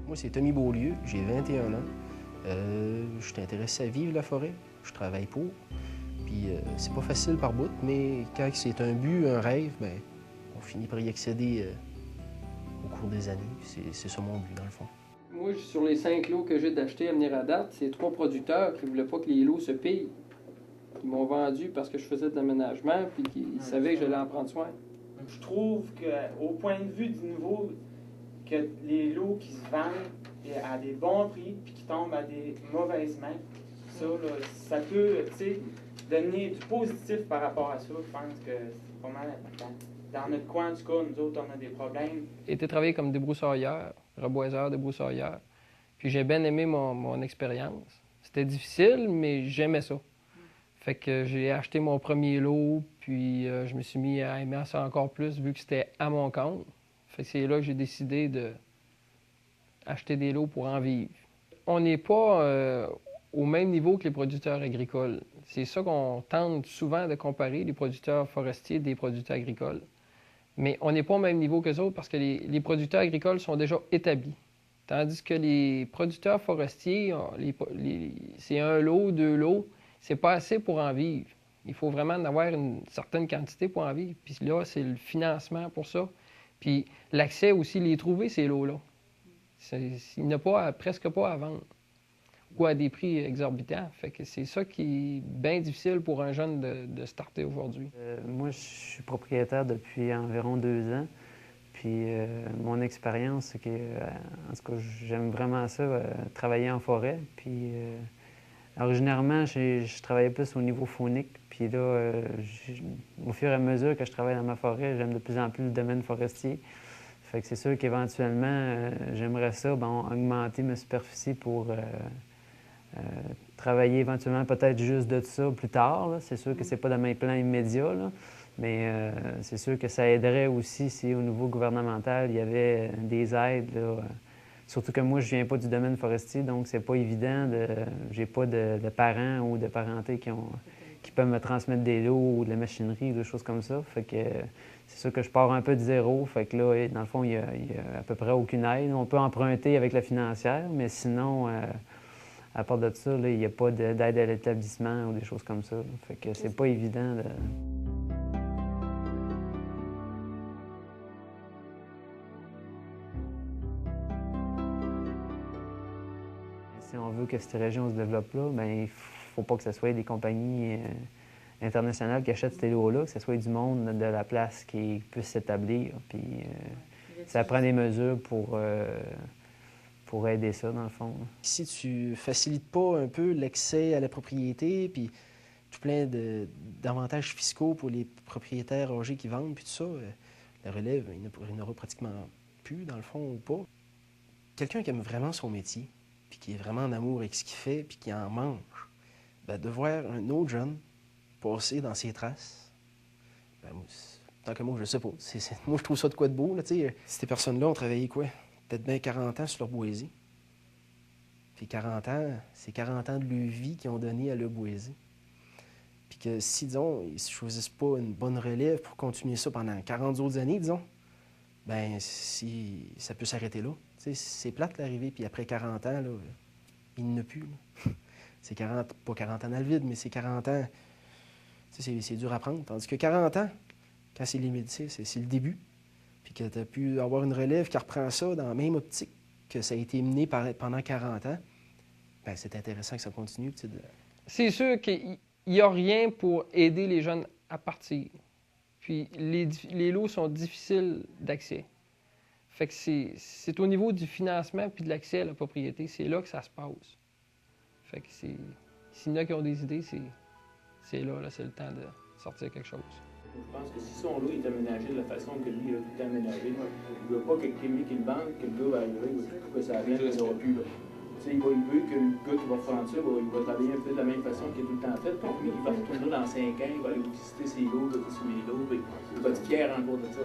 Moi, c'est Tommy Beaulieu, j'ai 21 ans. Je suis intéressé à vivre la forêt, je travaille pour. Puis c'est pas facile par bout, mais quand c'est un but, un rêve, bien, on finit par y accéder au cours des années. C'est ça mon but, dans le fond. Moi, sur les 5 lots que j'ai d'acheter à venir à date, c'est 3 producteurs qui ne voulaient pas que les lots se pillent. Ils m'ont vendu parce que je faisais de l'aménagement, puis qu'ils savaient que j'allais en prendre soin. Je trouve qu'au point de vue du niveau, que les lots qui se vendent à des bons prix puis qui tombent à des mauvaises mains, ça, là, ça peut donner du positif par rapport à ça. Je pense que c'est pas mal important. Dans notre coin, en tout cas, nous autres, on a des problèmes. J'ai été travailler comme débroussailleur, reboiseur, débroussailleur. Puis j'ai bien aimé mon expérience. C'était difficile, mais j'aimais ça. Fait que j'ai acheté mon premier lot, puis je me suis mis à aimer ça encore plus vu que c'était à mon compte. Fait que c'est là que j'ai décidé d'acheter des lots pour en vivre. On n'est pas au même niveau que les producteurs agricoles. C'est ça qu'on tente souvent de comparer, les producteurs forestiers des producteurs agricoles. Mais on n'est pas au même niveau qu'eux autres parce que les producteurs agricoles sont déjà établis. Tandis que les producteurs forestiers, c'est un lot, 2 lots, c'est pas assez pour en vivre. Il faut vraiment en avoir une certaine quantité pour en vivre. Puis là, c'est le financement pour ça. Puis l'accès aussi, les trouver, ces lots-là. Il n'y en a presque pas à vendre ou à des prix exorbitants. Fait que c'est ça qui est bien difficile pour un jeune de starter aujourd'hui. Moi, je suis propriétaire depuis environ 2 ans. Puis mon expérience, c'est que, en tout cas, j'aime vraiment ça, travailler en forêt. Puis originairement, je travaillais plus au niveau faunique. Puis là, au fur et à mesure que je travaille dans ma forêt, j'aime de plus en plus le domaine forestier. Fait que c'est sûr qu'éventuellement, j'aimerais ça, augmenter ma superficie pour travailler éventuellement peut-être juste de ça plus tard. C'est sûr que c'est pas dans mes plans immédiats, là. Mais c'est sûr que ça aiderait aussi si au niveau gouvernemental, il y avait des aides. Là. Surtout que moi, je viens pas du domaine forestier, donc c'est pas évident. J'ai pas de parents ou de parenté qui peuvent me transmettre des lots ou de la machinerie ou des choses comme ça. Fait que c'est sûr que je pars un peu de zéro. Fait que là, dans le fond, il y a à peu près aucune aide. On peut emprunter avec la financière, mais sinon, à part de ça, là, il n'y a pas d'aide à l'établissement ou des choses comme ça. Fait que c'est pas évident de... Si on veut que cette région se développe là, bien, il ne faut pas que ce soit des compagnies internationales qui achètent ces lots-là, que ce soit du monde de la place qui puisse s'établir. Puis ça prend des mesures pour aider ça, dans le fond. Si tu facilites pas un peu l'accès à la propriété, puis tout plein d'avantages fiscaux pour les propriétaires âgés qui vendent, puis tout ça, la relève, il n'y en aura pratiquement plus, dans le fond, ou pas. Quelqu'un qui aime vraiment son métier, puis qui est vraiment en amour avec ce qu'il fait, puis qui en mange, bien, de voir un autre jeune passer dans ses traces, bien, tant que moi, je le sais pas. Moi, je trouve ça de quoi de beau. Là, ces personnes-là ont travaillé quoi? Peut-être bien 40 ans sur leur boisé. Puis 40 ans, c'est 40 ans de leur vie qu'ils ont donné à leur boisé. Puis que si, disons, ils ne choisissent pas une bonne relève pour continuer ça pendant 40 autres années, disons, bien, si, ça peut s'arrêter là. C'est plate l'arrivée, puis après 40 ans, là, il n'y en a plus. C'est 40, pas 40 ans dans le vide, mais c'est 40 ans, c'est dur à prendre. Tandis que 40 ans, quand c'est limite, c'est le début. Puis que tu as pu avoir une relève qui reprend ça dans la même optique que ça a été mené pendant 40 ans, bien, c'est intéressant que ça continue. C'est sûr qu'il n'y a rien pour aider les jeunes à partir. Puis les lots sont difficiles d'accès. Fait que c'est au niveau du financement puis de l'accès à la propriété, c'est là que ça se passe. Fait que s'il y en a qui ont des idées, c'est là, c'est le temps de sortir quelque chose. Je pense que si son lot est aménagé de la façon que lui a tout aménagé, il ne veut pas que quelqu'un qui le vende, que le gars va arriver, il veut que ça vienne, il n'aura plus. Il veut que le gars qui va prendre ça, il va travailler un peu de la même façon qu'il a tout le temps fait. Puis lui, il va retourner dans 5 ans, il va aller visiter ses lots, sur les lots, puis il va être fier encore de ça.